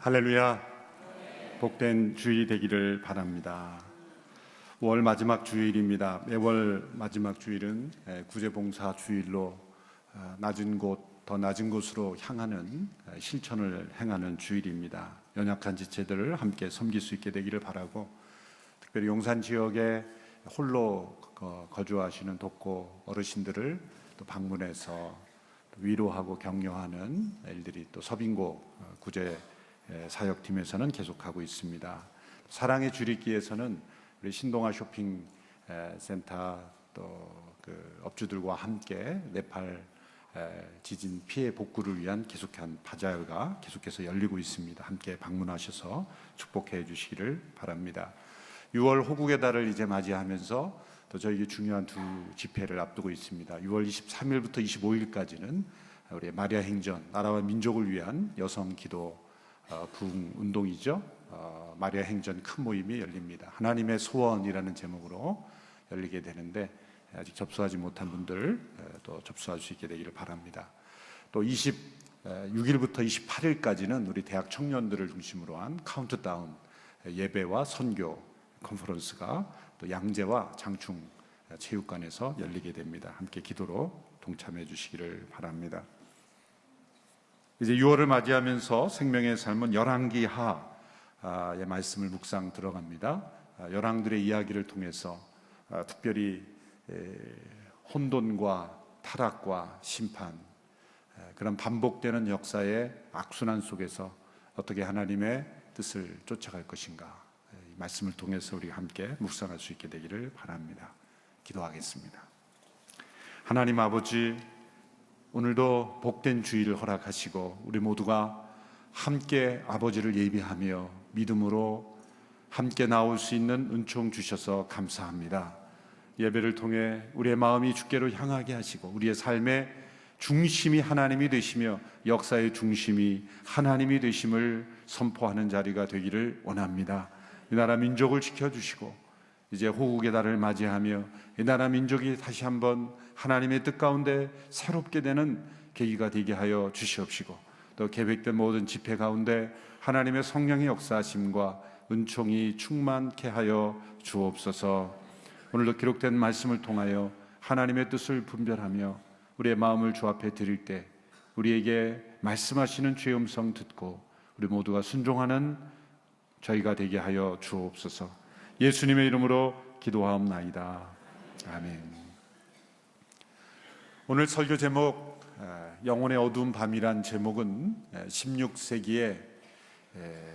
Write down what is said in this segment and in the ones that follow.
할렐루야. 복된 주일이 되기를 바랍니다. 5월 마지막 주일입니다. 매월 마지막 주일은 구제봉사 주일로 낮은 곳, 더 낮은 곳으로 향하는 실천을 행하는 주일입니다. 연약한 지체들을 함께 섬길 수 있게 되기를 바라고, 특별히 용산 지역에 홀로 거주하시는 독고 어르신들을 또 방문해서 위로하고 격려하는 일들이 또 서빙고 구제 사역팀에서는 계속하고 있습니다. 사랑의 주립기에서는 우리 신동아 쇼핑센터 또 그 업주들과 함께 네팔 지진 피해 복구를 위한 계속한 바자회가 계속해서 열리고 있습니다. 함께 방문하셔서 축복해 주시기를 바랍니다. 6월 호국의 달을 이제 맞이하면서 또 저에게 중요한 두 집회를 앞두고 있습니다. 6월 23일부터 25일까지는 우리 마리아 행전, 나라와 민족을 위한 여성 기도 부흥 운동이죠. 마리아 행전 큰 모임이 열립니다. 하나님의 소원이라는 제목으로 열리게 되는데, 아직 접수하지 못한 분들 또 접수할 수 있게 되기를 바랍니다. 또 26일부터 28일까지는 우리 대학 청년들을 중심으로 한 카운트다운 예배와 선교 컨퍼런스가 또 양재와 장충 체육관에서 열리게 됩니다. 함께 기도로 동참해 주시기를 바랍니다. 이제 6월을 맞이하면서 생명의 삶은 열왕기하의 말씀을 묵상 들어갑니다. 열왕들의 이야기를 통해서 특별히 혼돈과 타락과 심판, 그런 반복되는 역사의 악순환 속에서 어떻게 하나님의 뜻을 쫓아갈 것인가, 이 말씀을 통해서 우리 함께 묵상할 수 있게 되기를 바랍니다. 기도하겠습니다. 하나님 아버지, 오늘도 복된 주일을 허락하시고 우리 모두가 함께 아버지를 예비하며 믿음으로 함께 나올 수 있는 은총 주셔서 감사합니다. 예배를 통해 우리의 마음이 주께로 향하게 하시고 우리의 삶의 중심이 하나님이 되시며 역사의 중심이 하나님이 되심을 선포하는 자리가 되기를 원합니다. 이 나라 민족을 지켜주시고 이제 호국의 달을 맞이하며 이 나라 민족이 다시 한번 하나님의 뜻 가운데 새롭게 되는 계기가 되게 하여 주시옵시고, 또 계획된 모든 집회 가운데 하나님의 성령의 역사하심과 은총이 충만케 하여 주옵소서. 오늘도 기록된 말씀을 통하여 하나님의 뜻을 분별하며 우리의 마음을 주 앞에 드릴 때 우리에게 말씀하시는 주의 음성 듣고 우리 모두가 순종하는 저희가 되게 하여 주옵소서. 예수님의 이름으로 기도하옵나이다. 아멘. 오늘 설교 제목 영혼의 어두운 밤이란 제목은 16세기에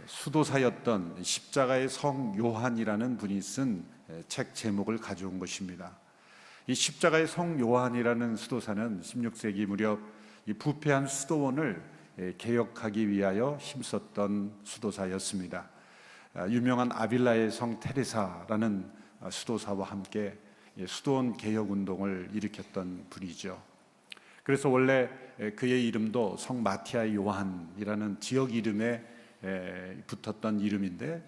수도사였던 십자가의 성 요한이라는 분이 쓴 책 제목을 가져온 것입니다. 이 십자가의 성 요한이라는 수도사는 16세기 무렵 이 부패한 수도원을 개혁하기 위하여 힘썼던 수도사였습니다. 유명한 아빌라의 성 테레사라는 수도사와 함께 수도원 개혁 운동을 일으켰던 분이죠. 그래서 원래 그의 이름도 성 마티아 요한이라는 지역 이름에 붙었던 이름인데,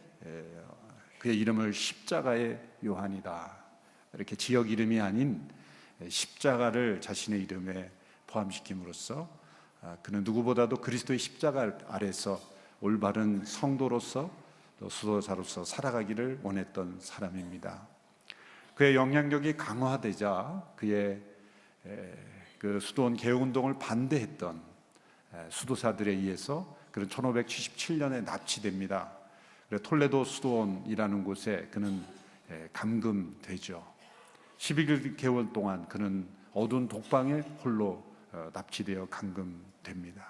그의 이름을 십자가의 요한이다, 이렇게 지역 이름이 아닌 십자가를 자신의 이름에 포함시킴으로써 그는 누구보다도 그리스도의 십자가 아래서 올바른 성도로서 또 수도사로서 살아가기를 원했던 사람입니다. 그의 영향력이 강화되자 그의 그 수도원 개혁운동을 반대했던 수도사들에 의해서 그는 1577년에 납치됩니다. 톨레도 수도원이라는 곳에 그는 감금되죠. 11개월 동안 그는 어두운 독방에 홀로 납치되어 감금됩니다.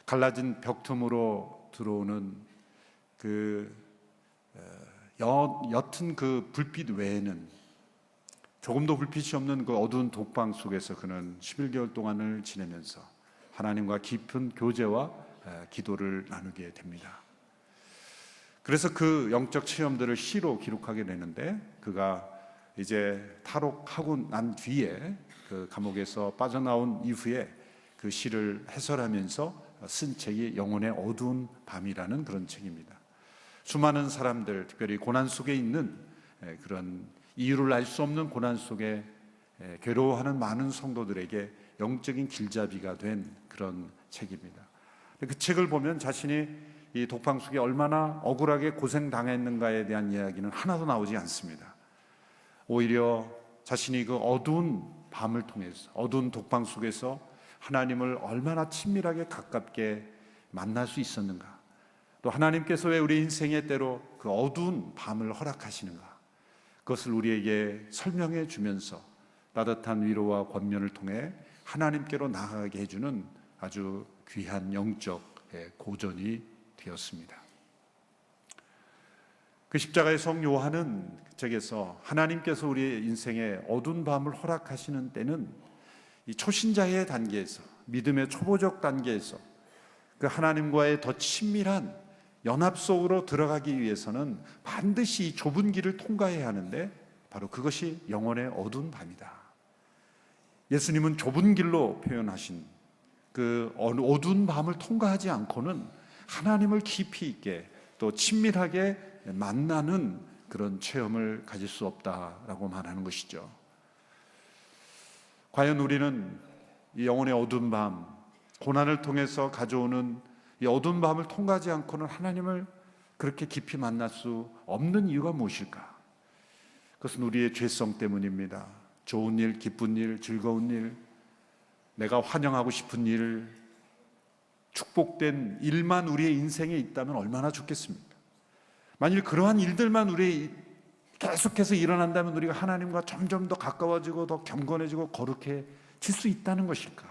갈라진 벽 틈으로 들어오는 그 옅은 그 불빛 외에는, 조금도 불빛이 없는 그 어두운 독방 속에서 그는 11개월 동안을 지내면서 하나님과 깊은 교제와 기도를 나누게 됩니다. 그래서 그 영적 체험들을 시로 기록하게 되는데, 그가 이제 탈옥하고 난 뒤에 그 감옥에서 빠져나온 이후에 그 시를 해설하면서 쓴 책이 영혼의 어두운 밤이라는 그런 책입니다. 수많은 사람들, 특별히 고난 속에 있는 그런 이유를 알 수 없는 고난 속에 괴로워하는 많은 성도들에게 영적인 길잡이가 된 그런 책입니다. 그 책을 보면 자신이 이 독방 속에 얼마나 억울하게 고생당했는가에 대한 이야기는 하나도 나오지 않습니다. 오히려 자신이 그 어두운 밤을 통해서, 어두운 독방 속에서 하나님을 얼마나 친밀하게 가깝게 만날 수 있었는가, 또 하나님께서 왜 우리 인생에 때로 그 어두운 밤을 허락하시는가, 그것을 우리에게 설명해 주면서 따뜻한 위로와 권면을 통해 하나님께로 나아가게 해주는 아주 귀한 영적 고전이 되었습니다. 그 십자가의 성 요한은 책에서 하나님께서 우리의 인생에 어두운 밤을 허락하시는 때는 이 초신자의 단계에서, 믿음의 초보적 단계에서 그 하나님과의 더 친밀한 연합 속으로 들어가기 위해서는 반드시 이 좁은 길을 통과해야 하는데, 바로 그것이 영혼의 어두운 밤이다. 예수님은 좁은 길로 표현하신 그 어두운 밤을 통과하지 않고는 하나님을 깊이 있게 또 친밀하게 만나는 그런 체험을 가질 수 없다라고 말하는 것이죠. 과연 우리는 이 영혼의 어두운 밤, 고난을 통해서 가져오는 이 어두운 밤을 통과하지 않고는 하나님을 그렇게 깊이 만날 수 없는 이유가 무엇일까? 그것은 우리의 죄성 때문입니다. 좋은 일, 기쁜 일, 즐거운 일, 내가 환영하고 싶은 일, 축복된 일만 우리의 인생에 있다면 얼마나 좋겠습니까? 만일 그러한 일들만 우리 계속해서 일어난다면 우리가 하나님과 점점 더 가까워지고 더 경건해지고 거룩해질 수 있다는 것일까?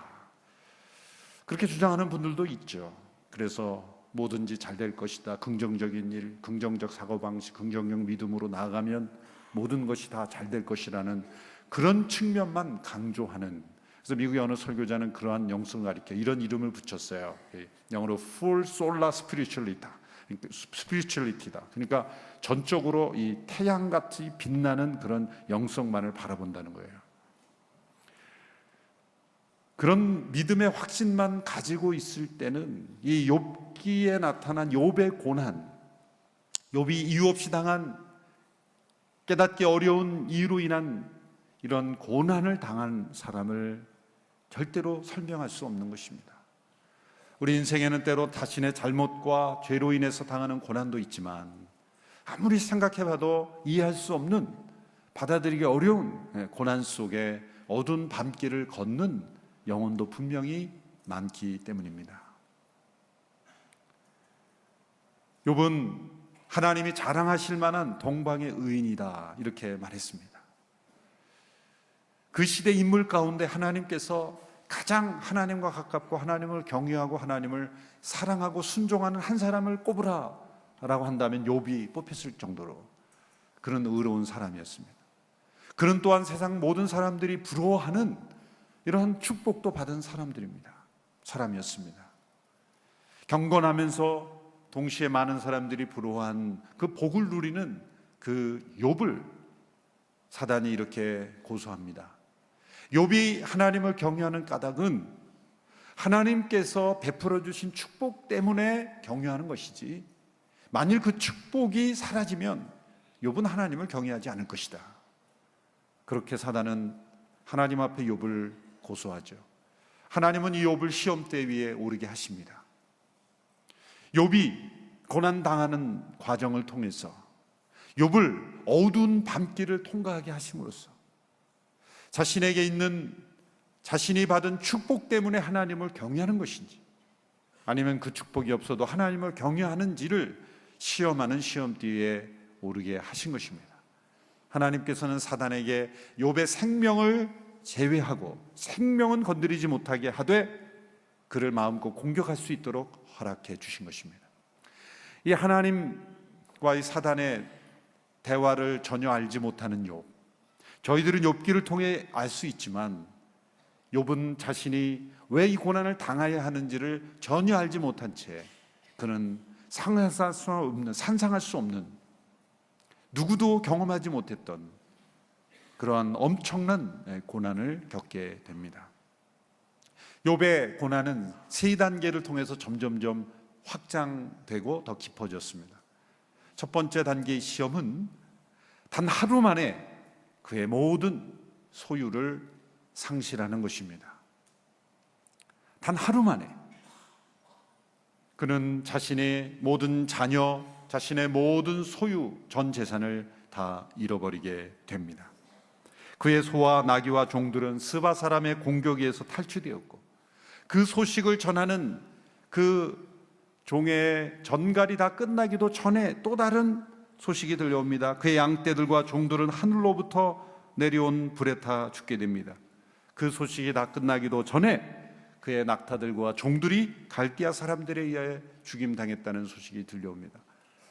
그렇게 주장하는 분들도 있죠. 그래서 뭐든지 잘 될 것이다, 긍정적인 일, 긍정적 사고방식, 긍정적 믿음으로 나아가면 모든 것이 다 잘 될 것이라는 그런 측면만 강조하는, 그래서 미국의 어느 설교자는 그러한 영성을 가리켜 이런 이름을 붙였어요. 영어로 Full Solar Spirituality다. 그러니까 전적으로 이 태양같이 빛나는 그런 영성만을 바라본다는 거예요. 그런 믿음의 확신만 가지고 있을 때는 이 욥기에 나타난 욥의 고난, 욥이 이유 없이 당한, 깨닫기 어려운 이유로 인한 이런 고난을 당한 사람을 절대로 설명할 수 없는 것입니다. 우리 인생에는 때로 자신의 잘못과 죄로 인해서 당하는 고난도 있지만 아무리 생각해봐도 이해할 수 없는, 받아들이기 어려운 고난 속에 어두운 밤길을 걷는 영혼도 분명히 많기 때문입니다. 욥은 하나님이 자랑하실 만한 동방의 의인이다, 이렇게 말했습니다. 그 시대 인물 가운데 하나님께서 가장 하나님과 가깝고 하나님을 경외하고 하나님을 사랑하고 순종하는 한 사람을 꼽으라 라고 한다면 욥이 뽑혔을 정도로 그런 의로운 사람이었습니다. 그는 또한 세상 모든 사람들이 부러워하는 이러한 축복도 받은 사람이었습니다. 경건하면서 동시에 많은 사람들이 부러워한 그 복을 누리는 그 욥을 사단이 이렇게 고소합니다. 욥이 하나님을 경외하는 까닭은 하나님께서 베풀어 주신 축복 때문에 경외하는 것이지, 만일 그 축복이 사라지면 욥은 하나님을 경외하지 않을 것이다. 그렇게 사단은 하나님 앞에 욥을 고소하죠. 하나님은 이 욥을 시험대 위에 오르게 하십니다. 욥이 고난당하는 과정을 통해서 욥을 어두운 밤길을 통과하게 하심으로써 자신에게 있는, 자신이 받은 축복 때문에 하나님을 경외하는 것인지, 아니면 그 축복이 없어도 하나님을 경외하는지를 시험하는 시험대에 오르게 하신 것입니다. 하나님께서는 사단에게 욥의 생명을 제외하고 생명은 건드리지 못하게 하되 그를 마음껏 공격할 수 있도록 허락해 주신 것입니다. 이 하나님과의 사단의 대화를 전혀 알지 못하는 욥, 저희들은 욥기를 통해 알 수 있지만 욥은 자신이 왜 이 고난을 당해야 하는지를 전혀 알지 못한 채 그는 상상할 수 없는, 누구도 경험하지 못했던 그러한 엄청난 고난을 겪게 됩니다. 욥의 고난은 세 단계를 통해서 점점점 확장되고 더 깊어졌습니다. 첫 번째 단계의 시험은 단 하루 만에 그의 모든 소유를 상실하는 것입니다. 단 하루 만에. 그는 자신의 모든 자녀, 자신의 모든 소유, 전 재산을 다 잃어버리게 됩니다. 그의 소와 나귀와 종들은 스바 사람의 공격에서 탈취되었고, 그 소식을 전하는 그 종의 전갈이 다 끝나기도 전에 또 다른 소식이 들려옵니다. 그의 양떼들과 종들은 하늘로부터 내려온 불에 타 죽게 됩니다. 그 소식이 다 끝나기도 전에 그의 낙타들과 종들이 갈대아 사람들에 의해 죽임당했다는 소식이 들려옵니다.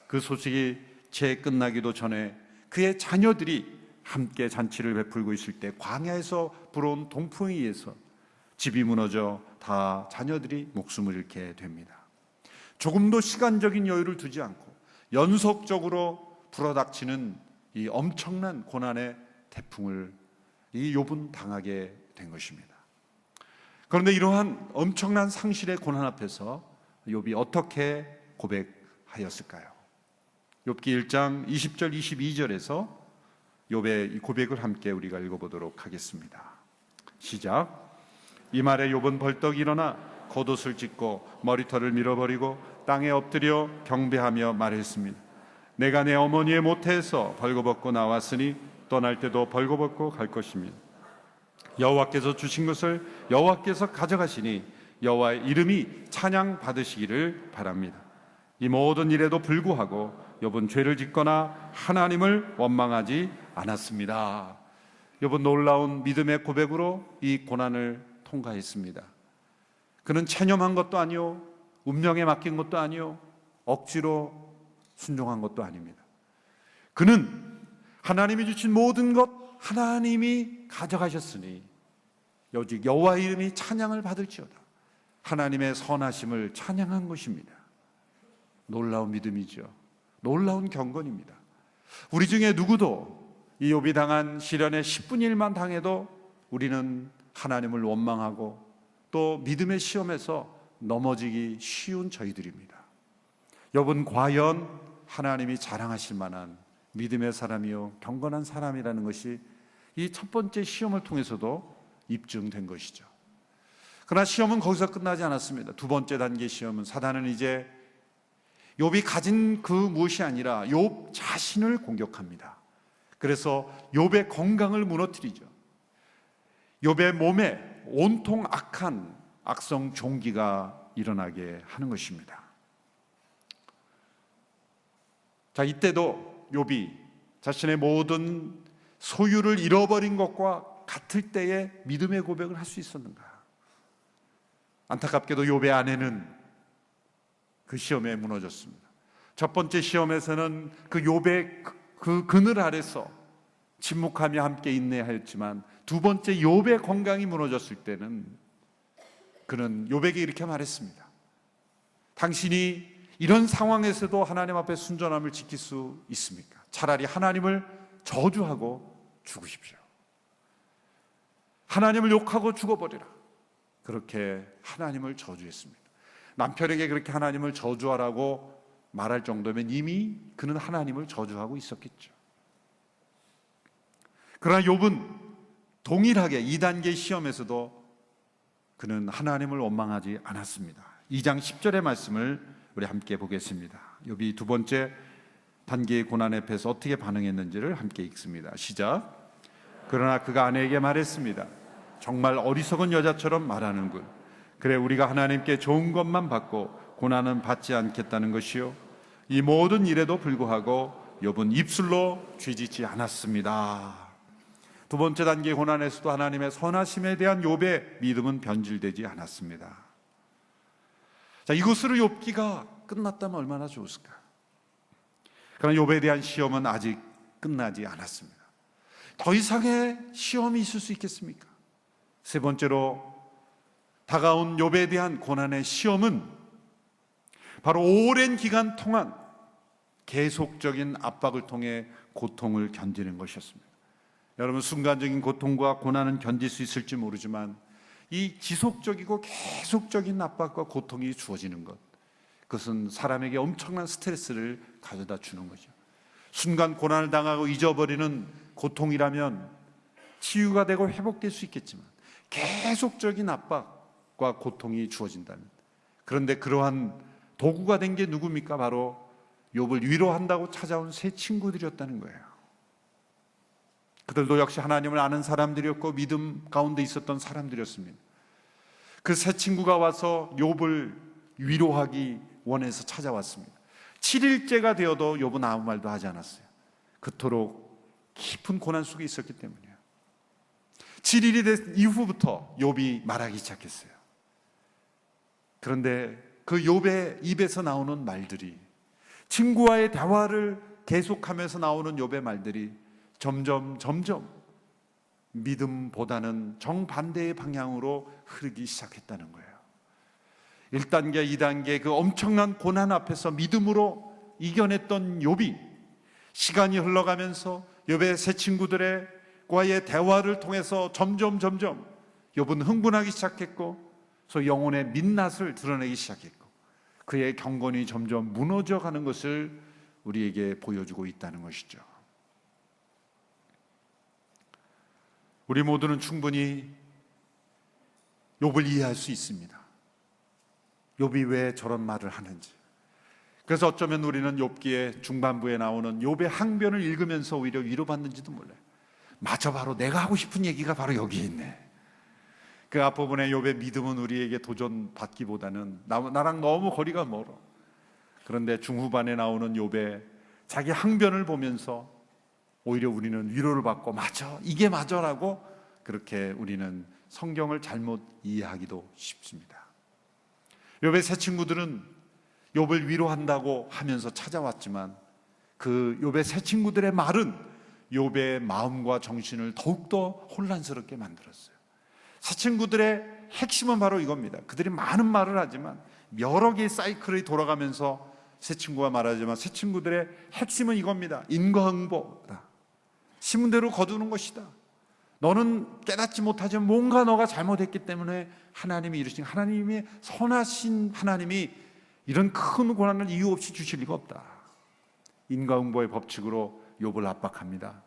그 소식이 채 끝나기도 전에 그의 자녀들이 함께 잔치를 베풀고 있을 때 광야에서 불어온 동풍에 의해서 집이 무너져 다 자녀들이 목숨을 잃게 됩니다. 조금도 시간적인 여유를 두지 않고 연속적으로 불어닥치는 이 엄청난 고난의 태풍을 이 욥은 당하게 된 것입니다. 그런데 이러한 엄청난 상실의 고난 앞에서 욥이 어떻게 고백하였을까요? 욥기 1장 20절 22절에서 욥의 이 고백을 함께 우리가 읽어보도록 하겠습니다. 시작. 이 말에 욥은 벌떡 일어나 겉옷을 찢고 머리털을 밀어버리고 땅에 엎드려 경배하며 말했습니다. 내가 내 어머니의 모태에서 벌거벗고 나왔으니 떠날 때도 벌거벗고 갈 것입니다. 여호와께서 주신 것을 여호와께서 가져가시니 여호와의 이름이 찬양 받으시기를 바랍니다. 이 모든 일에도 불구하고 욥은 죄를 짓거나 하나님을 원망하지 않았습니다. 욥은 놀라운 믿음의 고백으로 이 고난을 통과했습니다. 그는 체념한 것도 아니요, 운명에 맡긴 것도 아니요, 억지로 순종한 것도 아닙니다. 그는 하나님이 주신 모든 것 하나님이 가져가셨으니 오직 여호와의 이름이 찬양을 받을지어다. 하나님의 선하심을 찬양한 것입니다. 놀라운 믿음이죠. 놀라운 경건입니다. 우리 중에 누구도 이 욥이 당한 시련의 10분의 1만 당해도 우리는 하나님을 원망하고 또 믿음의 시험에서 넘어지기 쉬운 저희들입니다. 욥은 과연 하나님이 자랑하실 만한 믿음의 사람이요 경건한 사람이라는 것이 이 첫 번째 시험을 통해서도 입증된 것이죠. 그러나 시험은 거기서 끝나지 않았습니다. 두 번째 단계 시험은 사단은 이제 욥이 가진 그 무엇이 아니라 욥 자신을 공격합니다. 그래서 욥의 건강을 무너뜨리죠. 욥의 몸에 온통 악한 악성 종기가 일어나게 하는 것입니다. 자, 이때도 욥이 자신의 모든 소유를 잃어버린 것과 같을 때에 믿음의 고백을 할 수 있었는가? 안타깝게도 욥의 아내는 그 시험에 무너졌습니다. 첫 번째 시험에서는 그 욥의 그 그늘 아래서 침묵하며 함께 인내하였지만 두 번째 욥의 건강이 무너졌을 때는 그는 욥에게 이렇게 말했습니다. 당신이 이런 상황에서도 하나님 앞에 순전함을 지킬 수 있습니까? 차라리 하나님을 저주하고 죽으십시오. 하나님을 욕하고 죽어버리라. 그렇게 하나님을 저주했습니다. 남편에게 그렇게 하나님을 저주하라고 말할 정도면 이미 그는 하나님을 저주하고 있었겠죠. 그러나 욥은 동일하게 2단계 시험에서도 그는 하나님을 원망하지 않았습니다. 2장 10절의 말씀을 우리 함께 보겠습니다. 욥이 두 번째 단계의 고난 앞에서 어떻게 반응했는지를 함께 읽습니다. 시작. 그러나 그가 아내에게 말했습니다. 정말 어리석은 여자처럼 말하는군. 그래 우리가 하나님께 좋은 것만 받고 고난은 받지 않겠다는 것이요. 이 모든 일에도 불구하고 욥은 입술로 죄짓지 않았습니다. 두 번째 단계의 고난에서도 하나님의 선하심에 대한 욥의 믿음은 변질되지 않았습니다. 자, 이것으로 욥기가 끝났다면 얼마나 좋을까? 그러나 욥에 대한 시험은 아직 끝나지 않았습니다. 더 이상의 시험이 있을 수 있겠습니까? 세 번째로 다가온 욥에 대한 고난의 시험은 바로 오랜 기간 동안 계속적인 압박을 통해 고통을 견디는 것이었습니다. 여러분, 순간적인 고통과 고난은 견딜 수 있을지 모르지만 이 지속적이고 계속적인 압박과 고통이 주어지는 것, 그것은 사람에게 엄청난 스트레스를 가져다 주는 거죠. 순간 고난을 당하고 잊어버리는 고통이라면 치유가 되고 회복될 수 있겠지만 계속적인 압박과 고통이 주어진다면, 그런데 그러한 도구가 된 게 누굽니까? 바로 욥을 위로한다고 찾아온 세 친구들이었다는 거예요. 그들도 역시 하나님을 아는 사람들이었고 믿음 가운데 있었던 사람들이었습니다. 그 세 친구가 와서 욥을 위로하기 원해서 찾아왔습니다. 7일째가 되어도 욥은 아무 말도 하지 않았어요. 그토록 깊은 고난 속에 있었기 때문이에요. 7일이 된 이후부터 욥이 말하기 시작했어요. 그런데 그 욥의 입에서 나오는 말들이, 친구와의 대화를 계속하면서 나오는 욥의 말들이 점점 믿음보다는 정반대의 방향으로 흐르기 시작했다는 거예요. 1단계, 2단계 그 엄청난 고난 앞에서 믿음으로 이겨냈던 욥이 시간이 흘러가면서 욥의 새 친구들과의 대화를 통해서 점점 욥은 흥분하기 시작했고, 소 영혼의 민낯을 드러내기 시작했고, 그의 경건이 점점 무너져가는 것을 우리에게 보여주고 있다는 것이죠. 우리 모두는 충분히 욥을 이해할 수 있습니다. 욥이 왜 저런 말을 하는지. 그래서 어쩌면 우리는 욥기의 중반부에 나오는 욥의 항변을 읽으면서 오히려 위로받는지도 몰라요. 맞아, 바로 내가 하고 싶은 얘기가 바로 여기에 있네. 그 앞부분에 욥의 믿음은 우리에게 도전받기보다는 나랑 너무 거리가 멀어. 그런데 중후반에 나오는 욥의 자기 항변을 보면서 오히려 우리는 위로를 받고, 맞아, 이게 맞아라고, 그렇게 우리는 성경을 잘못 이해하기도 쉽습니다. 욥의 새 친구들은 욥을 위로한다고 하면서 찾아왔지만, 그 욥의 새 친구들의 말은 욥의 마음과 정신을 더욱더 혼란스럽게 만들었어요. 새 친구들의 핵심은 바로 이겁니다. 그들이 많은 말을 하지만, 여러 개의 사이클이 돌아가면서 새 친구가 말하지만, 새 친구들의 핵심은 이겁니다. 인과응보다. 심은 대로 거두는 것이다. 너는 깨닫지 못하지만 뭔가 너가 잘못했기 때문에 하나님이 이르신, 하나님의 선하신 하나님이 이런 큰 고난을 이유 없이 주실 리가 없다. 인과응보의 법칙으로 욥을 압박합니다.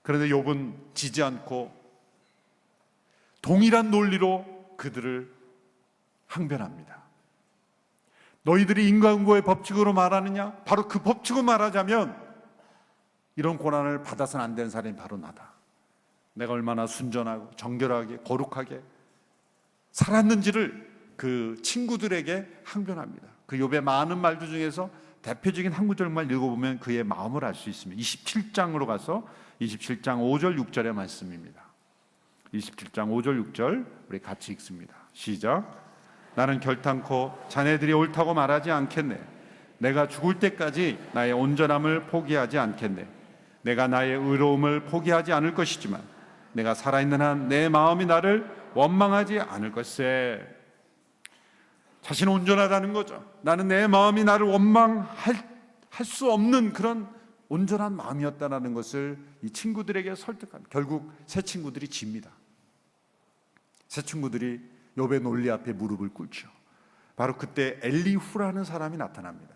그런데 욥은 지지 않고 동일한 논리로 그들을 항변합니다. 너희들이 인과응보의 법칙으로 말하느냐? 바로 그 법칙으로 말하자면 이런 고난을 받아서는 안 되는 사람이 바로 나다. 내가 얼마나 순전하고 정결하게 거룩하게 살았는지를 그 친구들에게 항변합니다. 그 욥의 많은 말들 중에서 대표적인 한 구절만 읽어보면 그의 마음을 알 수 있습니다. 27장으로 가서 27장 5절 6절의 말씀입니다. 27장 5절 6절 우리 같이 읽습니다. 시작. 나는 결탄코 자네들이 옳다고 말하지 않겠네. 내가 죽을 때까지 나의 온전함을 포기하지 않겠네. 내가 나의 의로움을 포기하지 않을 것이지만 내가 살아있는 한 내 마음이 나를 원망하지 않을 것세. 자신은 온전하다는 거죠. 나는 내 마음이 나를 원망할 수 없는 그런 온전한 마음이었다는 것을 이 친구들에게 설득합니다. 결국 새 친구들이 집니다. 새 친구들이 욥의 논리 앞에 무릎을 꿇죠. 바로 그때 엘리후라는 사람이 나타납니다.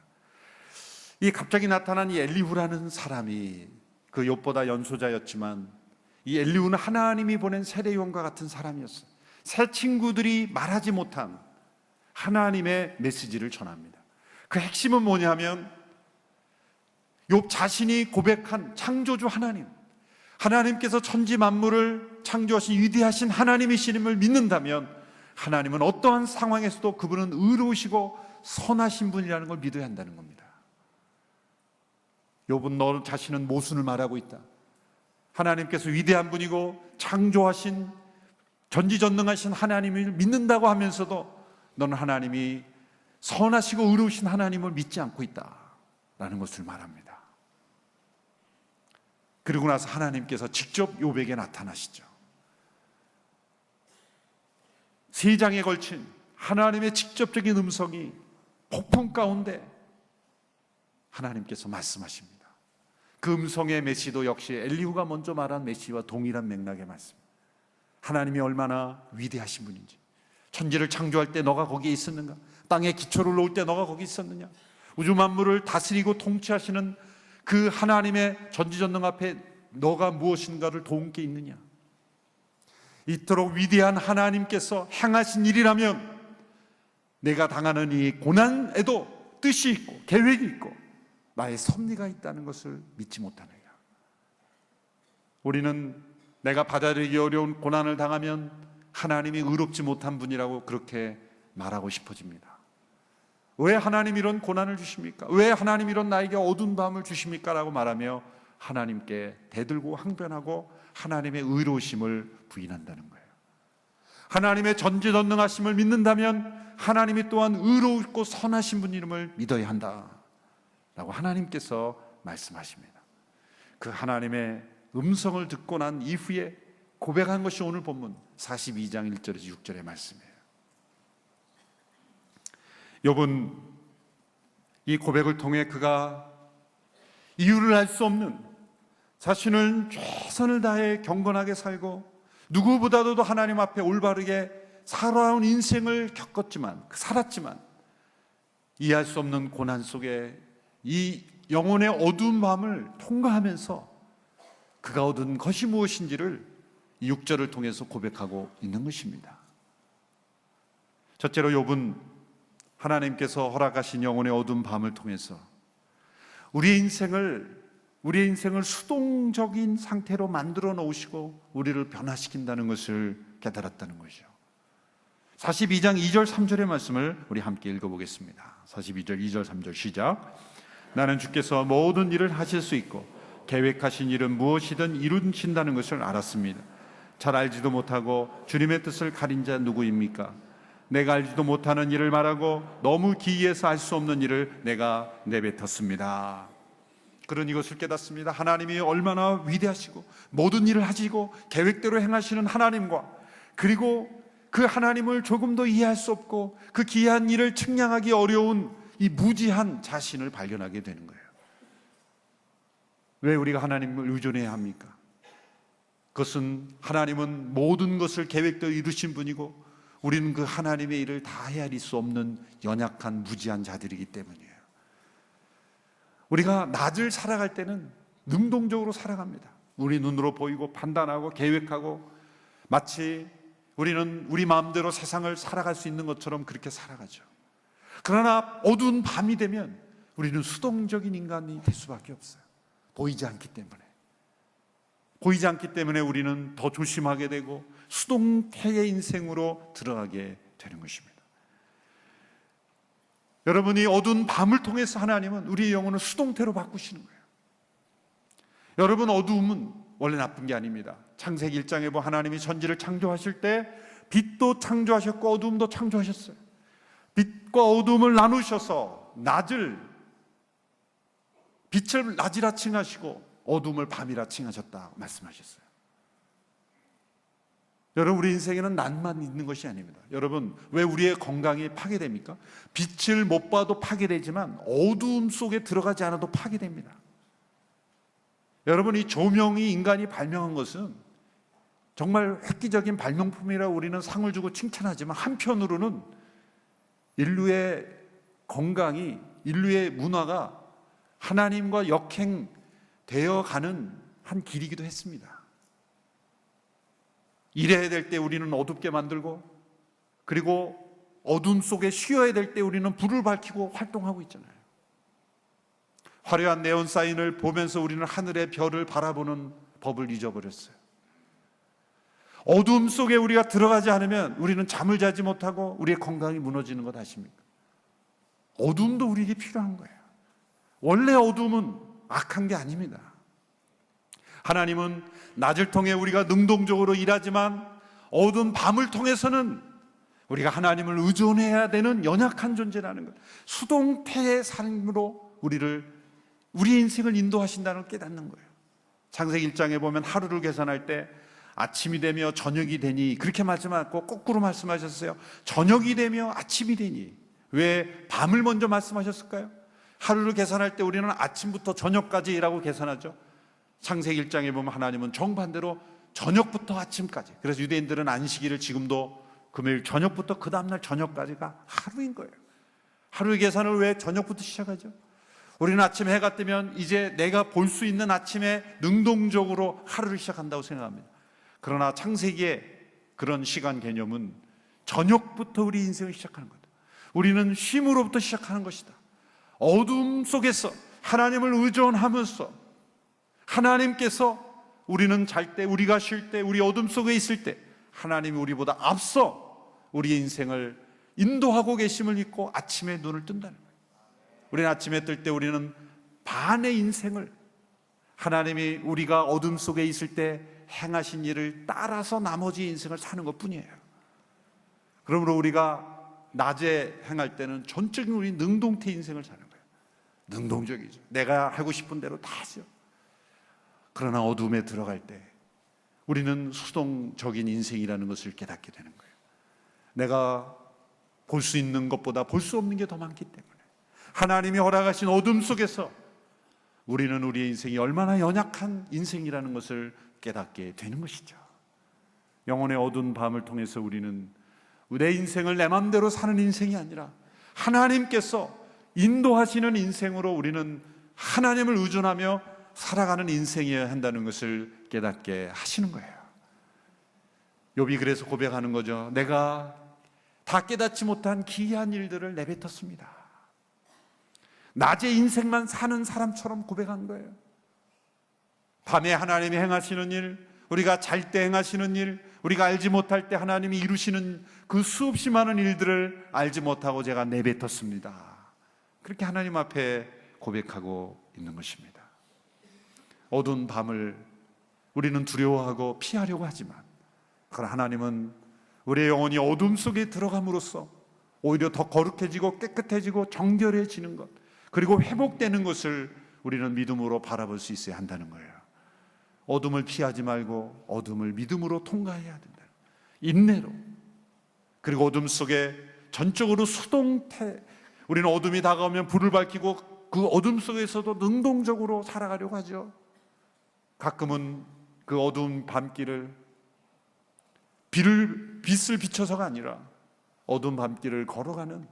이 갑자기 나타난 이 엘리후라는 사람이 그 욥보다 연소자였지만, 이 엘리후는 하나님이 보낸 세례요한과 같은 사람이었어요. 새 친구들이 말하지 못한 하나님의 메시지를 전합니다. 그 핵심은 뭐냐면 욥 자신이 고백한 창조주 하나님, 하나님께서 천지 만물을 창조하신 위대하신 하나님이심을 믿는다면 하나님은 어떠한 상황에서도 그분은 의로우시고 선하신 분이라는 걸 믿어야 한다는 겁니다. 욥은 너 자신은 모순을 말하고 있다. 하나님께서 위대한 분이고 창조하신 전지전능하신 하나님을 믿는다고 하면서도 너는 하나님이 선하시고 의로우신 하나님을 믿지 않고 있다라는 것을 말합니다. 그리고 나서 하나님께서 직접 욥에게 나타나시죠. 3장에 걸친 하나님의 직접적인 음성이 폭풍 가운데 하나님께서 말씀하십니다. 그 음성의 메시도 역시 엘리후가 먼저 말한 메시와 동일한 맥락의 말씀. 하나님이 얼마나 위대하신 분인지, 천지를 창조할 때 너가 거기에 있었는가? 땅에 기초를 놓을 때 너가 거기 있었느냐? 우주 만물을 다스리고 통치하시는 그 하나님의 전지전능 앞에 너가 무엇인가를 도운 게 있느냐? 이토록 위대한 하나님께서 행하신 일이라면 내가 당하는 이 고난에도 뜻이 있고 계획이 있고 나의 섭리가 있다는 것을 믿지 못하느냐. 우리는 내가 받아들이기 어려운 고난을 당하면 하나님이 의롭지 못한 분이라고 그렇게 말하고 싶어집니다. 왜 하나님 이런 고난을 주십니까? 왜 하나님 이런 나에게 어두운 밤을 주십니까? 라고 말하며 하나님께 대들고 항변하고 하나님의 의로우심을 부인한다는 거예요. 하나님의 전지전능하심을 믿는다면 하나님이 또한 의롭고 선하신 분임을 믿어야 한다 라고 하나님께서 말씀하십니다. 그 하나님의 음성을 듣고 난 이후에 고백한 것이 오늘 본문 42장 1절에서 6절의 말씀이에요. 욥은 이 고백을 통해 그가 이유를 알 수 없는 자신을 최선을 다해 경건하게 살고 누구보다도 하나님 앞에 올바르게 살아온 인생을 살았지만 이해할 수 없는 고난 속에 이 영혼의 어두운 밤을 통과하면서 그가 얻은 것이 무엇인지를 이 6절을 통해서 고백하고 있는 것입니다. 첫째로 욥은 하나님께서 허락하신 영혼의 어두운 밤을 통해서 우리의 인생을 수동적인 상태로 만들어 놓으시고 우리를 변화시킨다는 것을 깨달았다는 것이죠. 42장 2절 3절의 말씀을 우리 함께 읽어보겠습니다. 42절 2절 3절 시작. 나는 주께서 모든 일을 하실 수 있고 계획하신 일은 무엇이든 이루신다는 것을 알았습니다. 잘 알지도 못하고 주님의 뜻을 가린 자 누구입니까? 내가 알지도 못하는 일을 말하고 너무 기이해서 알 수 없는 일을 내가 내뱉었습니다. 그런 이것을 깨닫습니다. 하나님이 얼마나 위대하시고 모든 일을 하시고 계획대로 행하시는 하나님과, 그리고 그 하나님을 조금 더 이해할 수 없고 그 기이한 일을 측량하기 어려운 이 무지한 자신을 발견하게 되는 거예요. 왜 우리가 하나님을 의존해야 합니까? 그것은 하나님은 모든 것을 계획대로 이루신 분이고 우리는 그 하나님의 일을 다 헤아릴 수 없는 연약한 무지한 자들이기 때문이에요. 우리가 낮을 살아갈 때는 능동적으로 살아갑니다. 우리 눈으로 보이고 판단하고 계획하고 마치 우리는 우리 마음대로 세상을 살아갈 수 있는 것처럼 그렇게 살아가죠. 그러나 어두운 밤이 되면 우리는 수동적인 인간이 될 수밖에 없어요. 보이지 않기 때문에 우리는 더 조심하게 되고 수동태의 인생으로 들어가게 되는 것입니다. 여러분이 어두운 밤을 통해서 하나님은 우리의 영혼을 수동태로 바꾸시는 거예요. 여러분, 어두움은 원래 나쁜 게 아닙니다. 창세기 1장에 보면 하나님이 천지를 창조하실 때 빛도 창조하셨고 어두움도 창조하셨어요. 빛과 어두움을 나누셔서 빛을 낮이라 칭하시고 어두움을 밤이라 칭하셨다 말씀하셨어요. 여러분, 우리 인생에는 낮만 있는 것이 아닙니다. 여러분, 왜 우리의 건강이 파괴됩니까? 빛을 못 봐도 파괴되지만 어두움 속에 들어가지 않아도 파괴됩니다. 여러분, 이 조명이 인간이 발명한 것은 정말 획기적인 발명품이라 우리는 상을 주고 칭찬하지만 한편으로는 인류의 건강이, 인류의 문화가 하나님과 역행되어 가는 한 길이기도 했습니다. 일해야 될 때 우리는 어둡게 만들고, 그리고 어둠 속에 쉬어야 될 때 우리는 불을 밝히고 활동하고 있잖아요. 화려한 네온 사인을 보면서 우리는 하늘의 별을 바라보는 법을 잊어버렸어요. 어둠 속에 우리가 들어가지 않으면 우리는 잠을 자지 못하고 우리의 건강이 무너지는 것 아십니까? 어둠도 우리에게 필요한 거예요. 원래 어둠은 악한 게 아닙니다. 하나님은 낮을 통해 우리가 능동적으로 일하지만 어두운 밤을 통해서는 우리가 하나님을 의존해야 되는 연약한 존재라는 것, 수동태의 삶으로 우리 인생을 인도하신다는 걸 깨닫는 거예요. 창세기 1장에 보면 하루를 계산할 때 아침이 되며 저녁이 되니 그렇게 말씀하고 거꾸로 말씀하셨어요. 저녁이 되며 아침이 되니. 왜 밤을 먼저 말씀하셨을까요? 하루를 계산할 때 우리는 아침부터 저녁까지라고 계산하죠. 창세기 1장에 보면 하나님은 정반대로 저녁부터 아침까지, 그래서 유대인들은 안식일을 지금도 금요일 저녁부터 그 다음날 저녁까지가 하루인 거예요. 하루의 계산을 왜 저녁부터 시작하죠? 우리는 아침 해가 뜨면 이제 내가 볼 수 있는 아침에 능동적으로 하루를 시작한다고 생각합니다. 그러나 창세기의 그런 시간 개념은 저녁부터 우리 인생을 시작하는 거다. 우리는 쉼으로부터 시작하는 것이다. 어둠 속에서 하나님을 의존하면서 하나님께서 우리는 잘 때, 우리가 쉴 때, 우리 어둠 속에 있을 때 하나님이 우리보다 앞서 우리의 인생을 인도하고 계심을 믿고 아침에 눈을 뜬다는 거예요. 우리는 아침에 뜰 때 우리는 반의 인생을 하나님이 우리가 어둠 속에 있을 때 행하신 일을 따라서 나머지 인생을 사는 것뿐이에요. 그러므로 우리가 낮에 행할 때는 전적인 우리 능동태 인생을 사는 거예요. 능동적이죠. 내가 하고 싶은 대로 다 하죠. 그러나 어둠에 들어갈 때 우리는 수동적인 인생이라는 것을 깨닫게 되는 거예요. 내가 볼 수 있는 것보다 볼 수 없는 게 더 많기 때문에 하나님이 허락하신 어둠 속에서 우리는 우리의 인생이 얼마나 연약한 인생이라는 것을 깨닫게 되는 것이죠. 영혼의 어두운 밤을 통해서 우리는 내 인생을 내 마음대로 사는 인생이 아니라 하나님께서 인도하시는 인생으로 우리는 하나님을 의존하며 살아가는 인생이어야 한다는 것을 깨닫게 하시는 거예요. 욥이 그래서 고백하는 거죠. 내가 다 깨닫지 못한 기이한 일들을 내뱉었습니다. 낮에 인생만 사는 사람처럼 고백한 거예요. 밤에 하나님이 행하시는 일, 우리가 잘 때 행하시는 일, 우리가 알지 못할 때 하나님이 이루시는 그 수없이 많은 일들을 알지 못하고 제가 내뱉었습니다. 그렇게 하나님 앞에 고백하고 있는 것입니다. 어두운 밤을 우리는 두려워하고 피하려고 하지만 그러나 하나님은 우리의 영혼이 어둠 속에 들어감으로써 오히려 더 거룩해지고 깨끗해지고 정결해지는 것, 그리고 회복되는 것을 우리는 믿음으로 바라볼 수 있어야 한다는 거예요. 어둠을 피하지 말고 어둠을 믿음으로 통과해야 된다. 인내로. 그리고 어둠 속에 전적으로 수동태, 우리는 어둠이 다가오면 불을 밝히고 그 어둠 속에서도 능동적으로 살아가려고 하죠. 가끔은 그 어두운 밤길을 빛을 비춰서가 아니라 어두운 밤길을 걸어가는,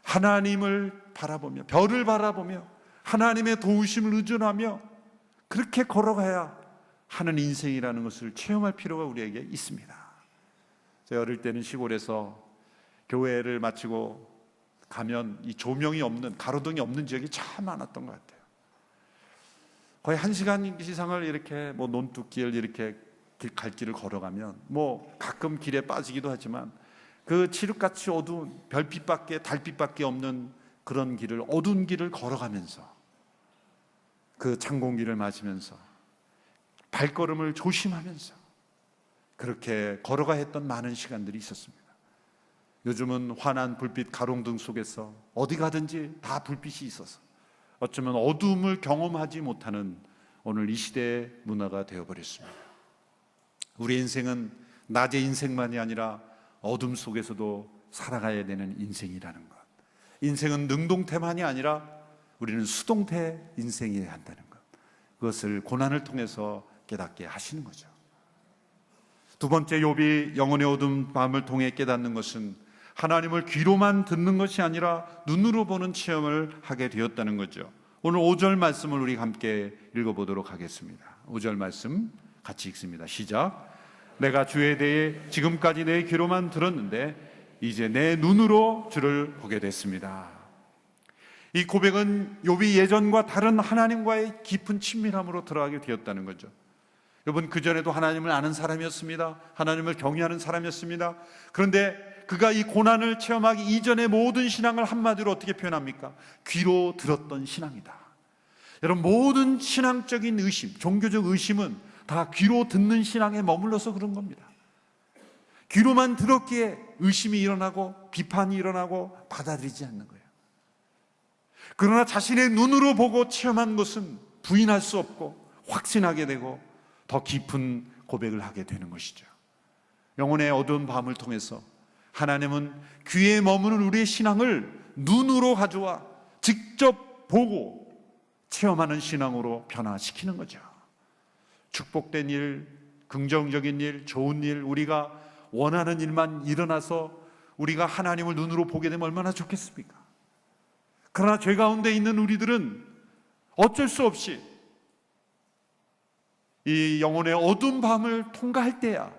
하나님을 바라보며 별을 바라보며 하나님의 도우심을 의존하며 그렇게 걸어가야 하는 인생이라는 것을 체험할 필요가 우리에게 있습니다. 제가 어릴 때는 시골에서 교회를 마치고 가면 이 조명이 없는, 가로등이 없는 지역이 참 많았던 것 같아요. 거의 1시간 이상을 이렇게 논두길 이렇게 갈 길을 걸어가면 가끔 길에 빠지기도 하지만 그 칠흑같이 어두운 별빛밖에 달빛밖에 없는 그런 길을, 어두운 길을 걸어가면서 그 창공기를 맞으면서 발걸음을 조심하면서 그렇게 걸어가 했던 많은 시간들이 있었습니다. 요즘은 환한 불빛 가롱등 속에서 어디 가든지 다 불빛이 있어서 어쩌면 어둠을 경험하지 못하는 오늘 이 시대의 문화가 되어버렸습니다. 우리 인생은 낮의 인생만이 아니라 어둠 속에서도 살아가야 되는 인생이라는 것, 인생은 능동태만이 아니라 우리는 수동태 인생이어야 한다는 것, 그것을 고난을 통해서 깨닫게 하시는 거죠. 두 번째, 욥이 영혼의 어두운 밤을 통해 깨닫는 것은 하나님을 귀로만 듣는 것이 아니라 눈으로 보는 체험을 하게 되었다는 거죠. 오늘 5절 말씀을 우리 함께 읽어보도록 하겠습니다. 5절 말씀 같이 읽습니다. 시작. 내가 주에 대해 지금까지 내 귀로만 들었는데 이제 내 눈으로 주를 보게 됐습니다. 이 고백은 욥이 예전과 다른 하나님과의 깊은 친밀함으로 들어가게 되었다는 거죠. 욥은 그전에도 하나님을 아는 사람이었습니다. 하나님을 경외하는 사람이었습니다. 그런데 그가 이 고난을 체험하기 이전의 모든 신앙을 한마디로 어떻게 표현합니까? 귀로 들었던 신앙이다. 여러분, 모든 신앙적인 의심, 종교적 의심은 다 귀로 듣는 신앙에 머물러서 그런 겁니다. 귀로만 들었기에 의심이 일어나고 비판이 일어나고 받아들이지 않는 거예요. 그러나 자신의 눈으로 보고 체험한 것은 부인할 수 없고 확신하게 되고 더 깊은 고백을 하게 되는 것이죠. 영혼의 어두운 밤을 통해서 하나님은 귀에 머무는 우리의 신앙을 눈으로 가져와 직접 보고 체험하는 신앙으로 변화시키는 거죠. 축복된 일, 긍정적인 일, 좋은 일, 우리가 원하는 일만 일어나서 우리가 하나님을 눈으로 보게 되면 얼마나 좋겠습니까? 그러나 죄 가운데 있는 우리들은 어쩔 수 없이 이 영혼의 어두운 밤을 통과할 때야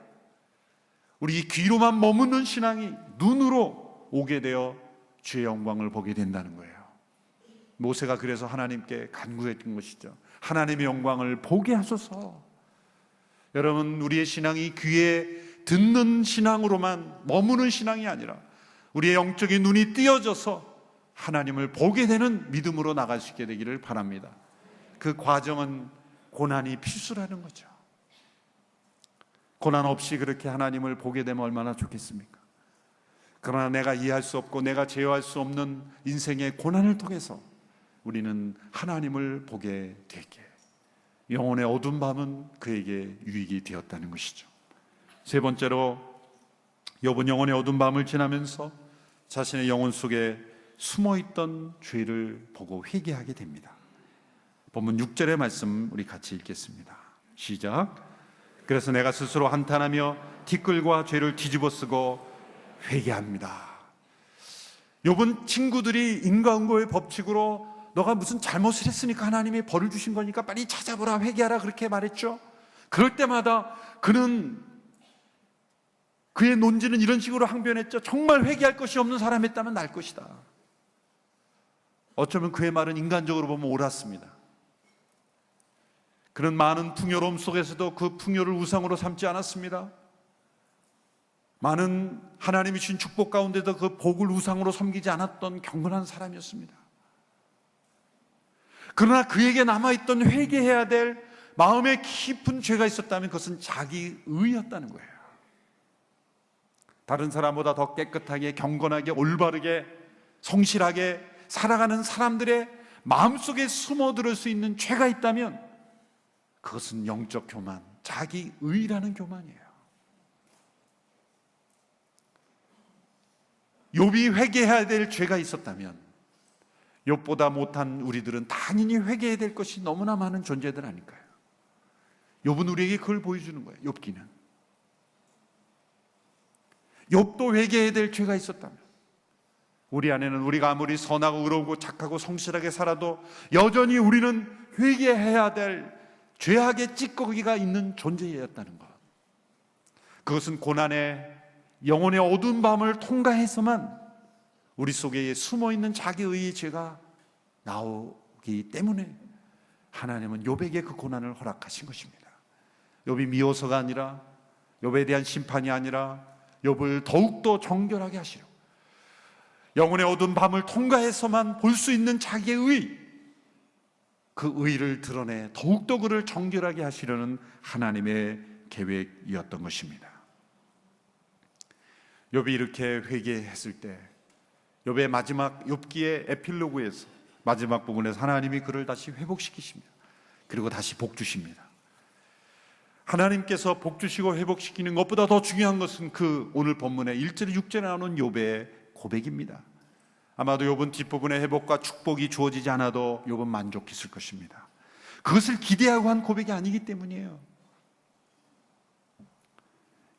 우리 귀로만 머무는 신앙이 눈으로 오게 되어 주의 영광을 보게 된다는 거예요. 모세가 그래서 하나님께 간구했던 것이죠. 하나님의 영광을 보게 하소서. 여러분, 우리의 신앙이 귀에 듣는 신앙으로만 머무는 신앙이 아니라 우리의 영적인 눈이 띄어져서 하나님을 보게 되는 믿음으로 나갈 수 있게 되기를 바랍니다. 그 과정은 고난이 필수라는 거죠. 고난 없이 그렇게 하나님을 보게 되면 얼마나 좋겠습니까? 그러나 내가 이해할 수 없고 내가 제어할 수 없는 인생의 고난을 통해서 우리는 하나님을 보게 되게, 영혼의 어두운 밤은 그에게 유익이 되었다는 것이죠. 세 번째로, 욥은 영혼의 어두운 밤을 지나면서 자신의 영혼 속에 숨어있던 죄를 보고 회개하게 됩니다. 본문 6절의 말씀 우리 같이 읽겠습니다. 시작. 그래서 내가 스스로 한탄하며 티끌과 죄를 뒤집어 쓰고 회개합니다. 욥은 친구들이 인과응고의 법칙으로 너가 무슨 잘못을 했으니까 하나님이 벌을 주신 거니까 빨리 찾아보라, 회개하라, 그렇게 말했죠. 그럴 때마다 그는, 그의 논지는 이런 식으로 항변했죠. 정말 회개할 것이 없는 사람이었다면 날 것이다. 어쩌면 그의 말은 인간적으로 보면 옳았습니다. 그는 많은 풍요로움 속에서도 그 풍요를 우상으로 삼지 않았습니다. 많은 하나님이 주신 축복 가운데도 그 복을 우상으로 섬기지 않았던 경건한 사람이었습니다. 그러나 그에게 남아있던 회개해야 될 마음에 깊은 죄가 있었다면 그것은 자기의였다는 거예요. 다른 사람보다 더 깨끗하게, 경건하게, 올바르게, 성실하게 살아가는 사람들의 마음속에 숨어들을 수 있는 죄가 있다면 그것은 영적 교만, 자기의라는 교만이에요. 욥이 회개해야 될 죄가 있었다면 욥보다 못한 우리들은 당연히 회개해야 될 것이 너무나 많은 존재들 아닐까요? 욥은 우리에게 그걸 보여주는 거예요. 욥기는. 욥도 회개해야 될 죄가 있었다면, 우리 안에는 우리가 아무리 선하고 의로우고 착하고 성실하게 살아도 여전히 우리는 회개해야 될 죄악의 찌꺼기가 있는 존재였다는 것. 그것은 고난의 영혼의 어두운 밤을 통과해서만 우리 속에 숨어있는 자기의의 죄가 나오기 때문에 하나님은 욥에게 그 고난을 허락하신 것입니다. 욥이 미워서가 아니라, 욥에 대한 심판이 아니라 욥을 더욱더 정결하게 하시려고, 영혼의 어두운 밤을 통과해서만 볼 수 있는 자기의 의, 그 의를 드러내 더욱더 그를 정결하게 하시려는 하나님의 계획이었던 것입니다. 욥이 이렇게 회개했을 때 욥의 마지막, 욥기의 에필로그에서 마지막 부분에서 하나님이 그를 다시 회복시키십니다. 그리고 다시 복 주십니다. 하나님께서 복 주시고 회복시키는 것보다 더 중요한 것은 그 오늘 본문의 1절 6절에 나오는 욥의 고백입니다. 아마도 욥은 뒷부분의 회복과 축복이 주어지지 않아도 욥은 만족했을 것입니다. 그것을 기대하고 한 고백이 아니기 때문이에요.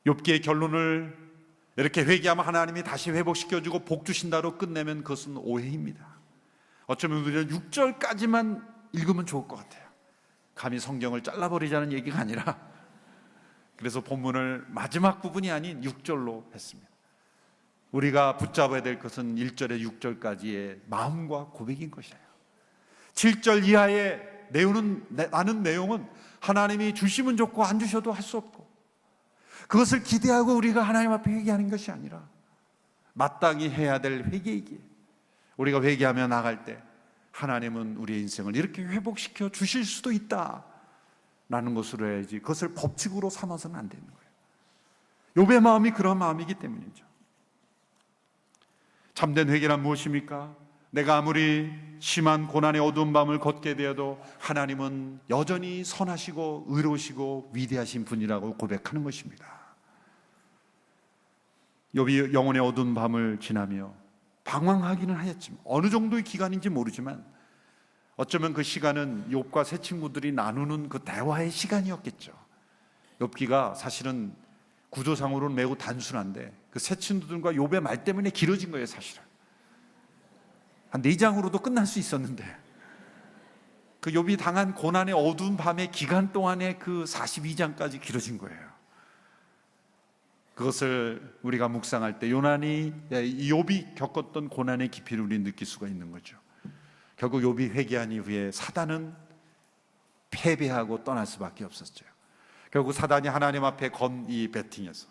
욥기의 결론을 이렇게 회개하면 하나님이 다시 회복시켜주고 복 주신다로 끝내면 그것은 오해입니다. 어쩌면 우리는 6절까지만 읽으면 좋을 것 같아요. 감히 성경을 잘라버리자는 얘기가 아니라, 그래서 본문을 마지막 부분이 아닌 6절로 했습니다. 우리가 붙잡아야 될 것은 1절에 6절까지의 마음과 고백인 것이에요. 7절 이하의 나는 내용은 하나님이 주시면 좋고 안 주셔도 할 수 없고, 그것을 기대하고 우리가 하나님 앞에 회개하는 것이 아니라 마땅히 해야 될 회개이기에, 우리가 회개하며 나갈 때 하나님은 우리의 인생을 이렇게 회복시켜 주실 수도 있다라는 것으로 해야지, 그것을 법칙으로 삼아서는 안 되는 거예요. 욥의 마음이 그런 마음이기 때문이죠. 참된 회개란 무엇입니까? 내가 아무리 심한 고난의 어두운 밤을 걷게 되어도 하나님은 여전히 선하시고 의로우시고 위대하신 분이라고 고백하는 것입니다. 욥이 영혼의 어두운 밤을 지나며 방황하기는 하였지만, 어느 정도의 기간인지 모르지만 어쩌면 그 시간은 욥과 세 친구들이 나누는 그 대화의 시간이었겠죠. 욥기가 사실은 구조상으로는 매우 단순한데 그 세 친구들과 욥의 말 때문에 길어진 거예요. 사실은 한 4장으로도 끝날 수 있었는데, 그 욥이 당한 고난의 어두운 밤의 기간 동안에 그 42장까지 길어진 거예요. 그것을 우리가 묵상할 때 욥이 겪었던 고난의 깊이를 우리 느낄 수가 있는 거죠. 결국 욥이 회개한 이후에 사단은 패배하고 떠날 수밖에 없었죠. 결국 사단이 하나님 앞에 건 이 배팅에서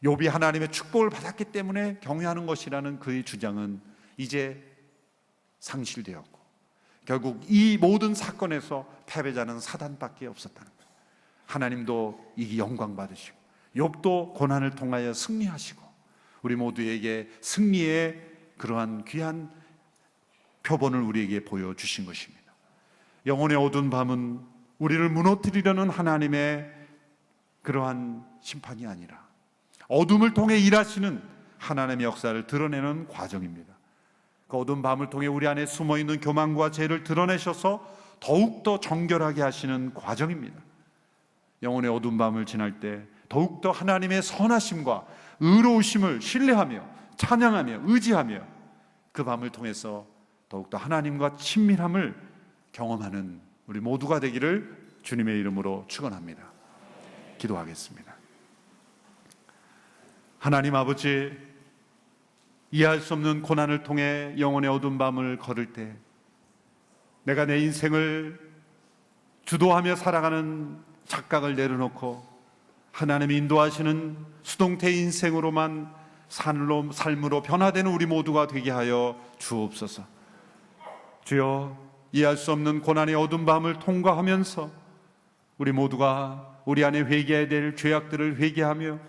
욥이 하나님의 축복을 받았기 때문에 경외하는 것이라는 그의 주장은 이제 상실되었고, 결국 이 모든 사건에서 패배자는 사단밖에 없었다는 거예요. 하나님도 이 영광 받으시고 욥도 고난을 통하여 승리하시고 우리 모두에게 승리의 그러한 귀한 표본을 우리에게 보여주신 것입니다. 영혼의 어두운 밤은 우리를 무너뜨리려는 하나님의 그러한 심판이 아니라 어둠을 통해 일하시는 하나님의 역사를 드러내는 과정입니다. 그 어두운 밤을 통해 우리 안에 숨어있는 교만과 죄를 드러내셔서 더욱더 정결하게 하시는 과정입니다. 영혼의 어두운 밤을 지날 때 더욱더 하나님의 선하심과 의로우심을 신뢰하며 찬양하며 의지하며 그 밤을 통해서 더욱더 하나님과 친밀함을 경험하는 우리 모두가 되기를 주님의 이름으로 축원합니다. 기도하겠습니다. 하나님 아버지, 이해할 수 없는 고난을 통해 영혼의 어두운 밤을 걸을 때 내가 내 인생을 주도하며 살아가는 착각을 내려놓고 하나님이 인도하시는 수동태 인생으로만 삶으로 변화되는 우리 모두가 되게 하여 주옵소서. 주여, 이해할 수 없는 고난의 어두운 밤을 통과하면서 우리 모두가 우리 안에 회개해야 될 죄악들을 회개하며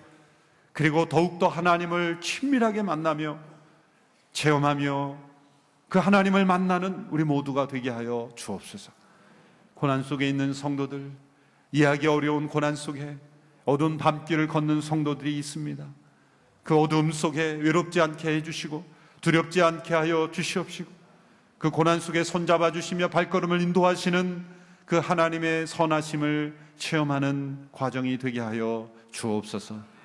그리고 더욱더 하나님을 친밀하게 만나며 체험하며 그 하나님을 만나는 우리 모두가 되게 하여 주옵소서. 고난 속에 있는 성도들, 이해하기 어려운 고난 속에 어두운 밤길을 걷는 성도들이 있습니다. 그 어두움 속에 외롭지 않게 해주시고 두렵지 않게 하여 주시옵시고 그 고난 속에 손잡아 주시며 발걸음을 인도하시는 그 하나님의 선하심을 체험하는 과정이 되게 하여 주옵소서.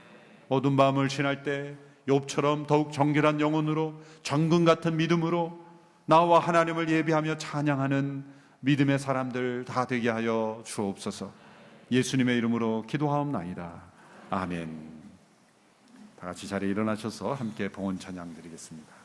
어두운 밤을 지날 때 욥처럼 더욱 정결한 영혼으로 정금 같은 믿음으로 나와 하나님을 예배하며 찬양하는 믿음의 사람들 다 되게 하여 주옵소서. 예수님의 이름으로 기도하옵나이다. 아멘. 다 같이 자리에 일어나셔서 함께 봉헌 찬양 드리겠습니다.